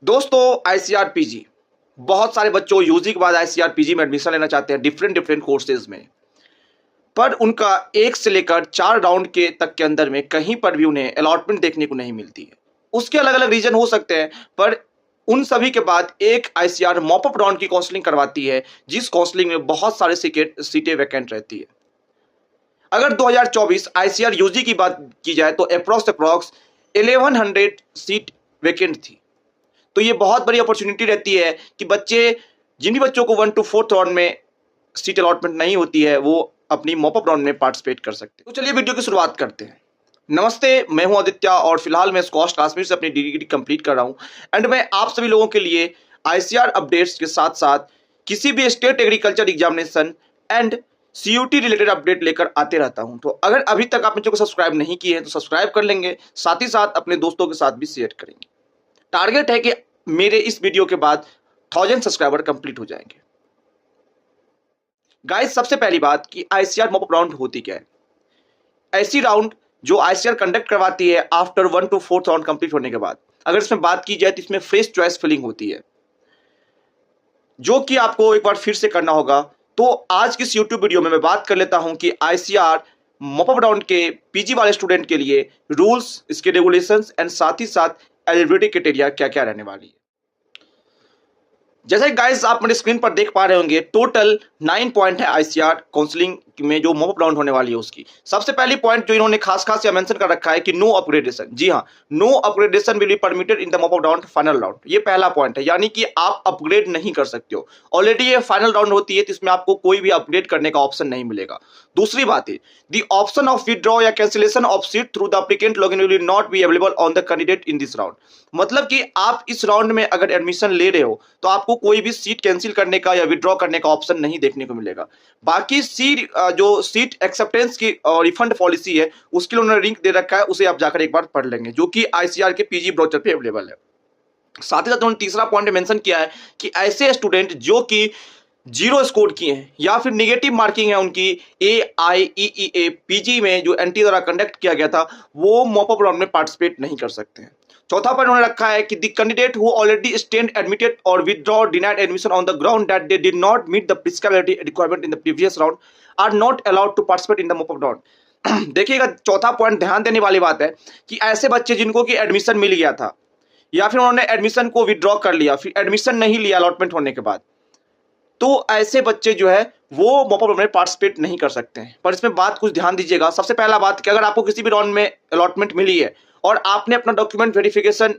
दोस्तों ICR PG बहुत सारे बच्चों यूजी के बाद आईसीआर पीजी में एडमिशन लेना चाहते हैं डिफरेंट डिफरेंट कोर्सेज में। पर उनका एक से लेकर 4 राउंड के तक के अंदर में कहीं पर भी उन्हें अलॉटमेंट देखने को नहीं मिलती है। उसके अलग अलग रीजन हो सकते हैं, पर उन सभी के बाद एक आईसीआर मॉपअप राउंड की काउंसलिंग करवाती है, जिस काउंसलिंग में बहुत सारे सीटें वैकेंट रहती है। अगर 2024 आईसीआर यूजी की बात की जाए तो अप्रॉक्स 1100 सीट वैकेंट थी। तो ये बहुत बड़ी अपॉर्चुनिटी रहती है कि जिन भी बच्चों को 1 to 4th राउंड में सीट अलॉटमेंट नहीं होती है, वो अपनी मॉपअप राउंड में पार्टिसिपेट कर सकते हैं। तो चलिए वीडियो की शुरुआत करते हैं। नमस्ते, मैं हूं आदित्य और फिलहाल मैं स्कॉश कश्मीर से अपनी डिग्री कंप्लीट कर रहा हूं। एंड मैं आप सभी लोगों के लिए आईसीआर अपडेट्स के साथ साथ किसी भी state agriculture examination and CUET related update लेकर आते रहता हूं। तो अगर अभी तक आप मुझे को सब्सक्राइब नहीं किए हैं तो सब्सक्राइब कर लेंगे, साथ ही साथ अपने दोस्तों के साथ भी शेयर करेंगे। टारगेट है कि मेरे इस वीडियो के बाद 1000 सब्सक्राइबर कंप्लीट हो जाएंगे। गाइस, सबसे पहली बात कि आईसीआर मॉपअप राउंड होती क्या है। ऐसी राउंड जो आईसीआर कंडक्ट करवाती है after 1 to 4th round complete होने के बाद। अगर इसमें बात की जाए तो इसमें फ्रेश चॉइस फिलिंग होती है, जो कि आपको एक बार फिर से करना होगा। तो आज की इस यूट्यूब वीडियो में मैं बात कर लेता हूं कि आईसीआर मॉपअप राउंड के पीजी वाले स्टूडेंट के लिए रूल्स, इसके रेगुलेशंस एंड साथ ही साथ एलिजिबिलिटी क्राइटेरिया क्या क्या रहने वाली है। जैसे गाइस आप मेरे स्क्रीन पर देख पा रहे होंगे, टोटल 9 पॉइंट है आईसीआर काउंसलिंग में जो मॉपअप राउंड होने वाली है उसकी। सबसे पहली पॉइंट जो इन्होंने खास या मेंशन कर रखा है कि नो अपग्रेडेशन। जी हाँ, no upgradation will be permitted in the mop up round final round. ये पहला पॉइंट है, यानी कि आप अपग्रेड नहीं कर सकते हो। ऑलरेडी ये फाइनल राउंड होती है तो इसमें आपको कोई भी अपग्रेड करने का ऑप्शन नहीं मिलेगा। दूसरी बात है, द ऑप्शन ऑफ विथड्रॉ या cancellation of seat through the applicant login will not be available on the candidate in this round. मतलब कि आप इस राउंड में अगर एडमिशन ले रहे हो तो आपको कोई भी सीट कैंसिल करने का या विड्रॉ करने का ऑप्शन नहीं देखने को मिलेगा। बाकी जो सीट एक्सेप्टेंस की रिफंड पॉलिसी है उसके लिए उन्होंने लिंक दे रखा है, उसे आप जाकर एक बार पढ़ लेंगे, जो कि आईसीआर के पीजी ब्राउचर पे अवेलेबल है। साथ ही साथ उन्होंने तीसरा पॉइंट मेंशन किया है कि ऐसे स्टूडेंट जो कि 0 स्कोर किए हैं या फिर निगेटिव मार्किंग है उनकी AIEEA पीजी में जो एनटी द्वारा कंडक्ट किया गया था, वो मॉपअप राउंड में पार्टिसिपेट नहीं कर सकते हैं। चौथा पॉइंट उन्होंने रखा है कि the candidate who already stand admitted और withdraw denied admission on the ground that they did not meet the prescribed requirement in the previous round are not allowed to participate in the mop up round. देखिएगा, चौथा point ध्यान देने वाली बात है कि ऐसे बच्चे जिनको कि एडमिशन मिल गया था या फिर उन्होंने एडमिशन को विथड्रॉ कर लिया, फिर एडमिशन नहीं लिया अलॉटमेंट होने के बाद, तो ऐसे बच्चे जो है वो मॉपअप राउंड में पार्टिसिपेट नहीं कर सकते हैं। पर इसमें बात कुछ ध्यान दीजिएगा। सबसे पहला बात कि अगर आपको किसी भी राउंड में अलॉटमेंट मिली है और आपने अपना डॉक्यूमेंट वेरिफिकेशन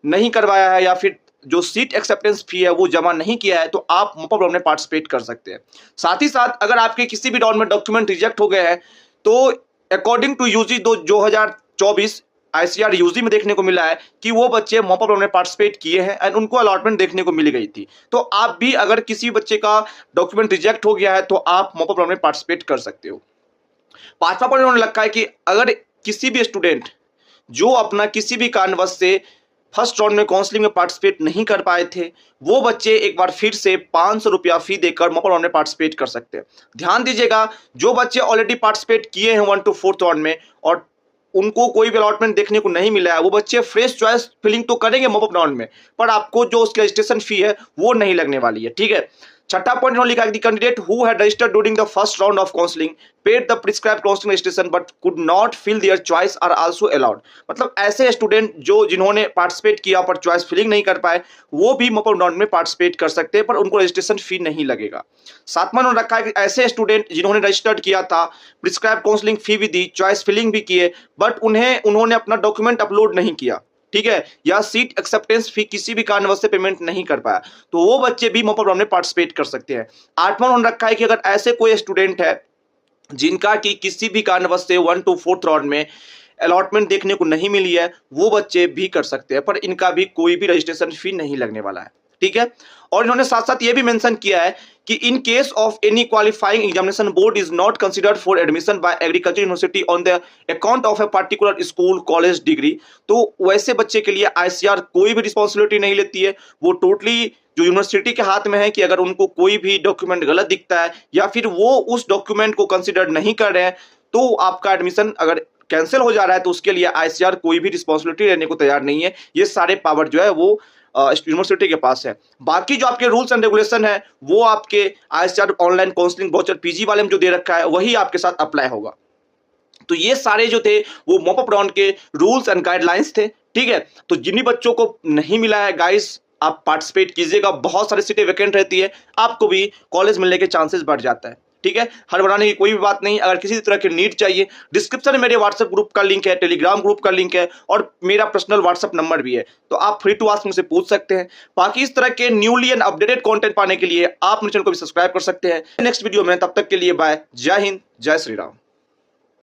नहीं करवाया है या फिर जो सीट एक्सेप्टेंस फी है वो जमा नहीं किया है, तो आप मॉपअप राउंड में पार्टिसिपेट कर सकते हैं। साथ ही साथ अगर आपके किसी भी राउंड में डॉक्यूमेंट रिजेक्ट हो गए हैं तो according to UG 2024 ICAR UG में देखने को मिला है कि वो बच्चे मॉपअप राउंड में पार्टिसिपेट किए हैं एंड उनको अलॉटमेंट देखने को मिल गई थी। तो आप भी अगर किसी बच्चे का डॉक्यूमेंट रिजेक्ट हो गया है तो आप मॉपअप राउंड में पार्टिसिपेट कर सकते हो। पांचवा पॉइंट उन्होंने रखा है कि अगर किसी भी स्टूडेंट जो अपना किसी भी कारणवश से फर्स्ट राउंड में काउंसलिंग में पार्टिसिपेट नहीं कर पाए थे, वो बच्चे एक बार फिर से 500 रुपया फी देकर मॉपअप राउंड में पार्टिसिपेट कर सकते हैं। ध्यान दीजिएगा, जो बच्चे ऑलरेडी पार्टिसिपेट किए हैं 1 to 4th राउंड में और उनको कोई भी अलॉटमेंट देखने को नहीं मिला है, वो बच्चे फ्रेश चॉइस फिलिंग तो करेंगे मॉपअप राउंड में, पर आपको जो उसकी रजिस्ट्रेशन फी है वो नहीं लगने वाली है। ठीक है। छठा पॉइंट उन्होंने लिखा कि candidate who had registered during the first round of counselling paid the prescribed counselling registration but could not fill their choice are also allowed. मतलब ऐसे स्टूडेंट जिन्होंने पार्टिसिपेट किया पर चॉइस फिलिंग नहीं कर पाए, वो भी मॉपअप राउंड में पार्टिसिपेट कर सकते हैं, पर उनको रजिस्ट्रेशन फी नहीं लगेगा। सातवां उन्होंने रखा है कि ऐसे स्टूडेंट जिन्होंने रजिस्टर्ड किया था, प्रिस्क्राइब्ड काउंसलिंग फी भी दी, चॉइस फिलिंग भी किए, बट उन्होंने अपना डॉक्यूमेंट अपलोड नहीं किया, ठीक है, या सीट एक्सेप्टेंस फी किसी भी कारणवश से पेमेंट नहीं कर पाया, तो वो बच्चे भी मॉपअप राउंड में पार्टिसिपेट कर सकते हैं। आठवां उन्होंने रखा है कि अगर ऐसे कोई स्टूडेंट है जिनका कि किसी भी कारणवश से 1 to 4th राउंड में अलॉटमेंट देखने को नहीं मिली है, वो बच्चे भी कर सकते हैं, पर इनका भी कोई भी रजिस्ट्रेशन फी नहीं लगने वाला है। ठीक है। और इन्होंने साथ साथ ये भी मेंशन किया है कि in case of any qualifying examination board is not considered for admission bye agriculture university on the account of a particular school college degree, तो वैसे बच्चे के लिए आईसीआर कोई भी रिस्पॉन्सिबिलिटी नहीं लेती है। वो टोटली जो यूनिवर्सिटी के हाथ में है कि अगर उनको कोई भी डॉक्यूमेंट गलत दिखता है या फिर वो उस डॉक्यूमेंट को कंसिडर नहीं कर रहे हैं, तो आपका एडमिशन अगर कैंसिल हो जा रहा है तो उसके लिए आईसीआर कोई भी रिस्पॉन्सिबिलिटी लेने को तैयार नहीं है। ये सारे पावर जो है वो यूनिवर्सिटी के पास है। बाकी जो आपके रूल्स एंड रेगुलेशन है वो आपके ICR online counselling voucher PG वाले में जो दे रखा है वही आपके साथ अप्लाई होगा। तो ये सारे जो थे वो मॉप अप राउंड के रूल्स एंड गाइडलाइंस थे, ठीक है। तो जिन्हीं बच्चों को नहीं मिला है गाइस, आप पार्टिसिपेट कीजिएगा, बहुत सारी सीटें वैकेंट रहती है, आपको भी कॉलेज मिलने के चांसेस बढ़ जाता है, ठीक है। हड़बड़ाने की कोई भी बात नहीं। अगर किसी तरह की नीड चाहिए, डिस्क्रिप्शन में मेरे व्हाट्सएप ग्रुप का लिंक है, टेलीग्राम ग्रुप का लिंक है और मेरा पर्सनल व्हाट्सएप नंबर भी है, तो आप फ्री टू आस्क मुझसे पूछ सकते हैं। बाकी इस तरह के न्यूली एंड अपडेटेड कंटेंट पाने के लिए आप मेरे चैनल को भी सब्सक्राइब कर सकते हैं। नेक्स्ट वीडियो में, तब तक के लिए बाय। जय हिंद, जय श्री राम।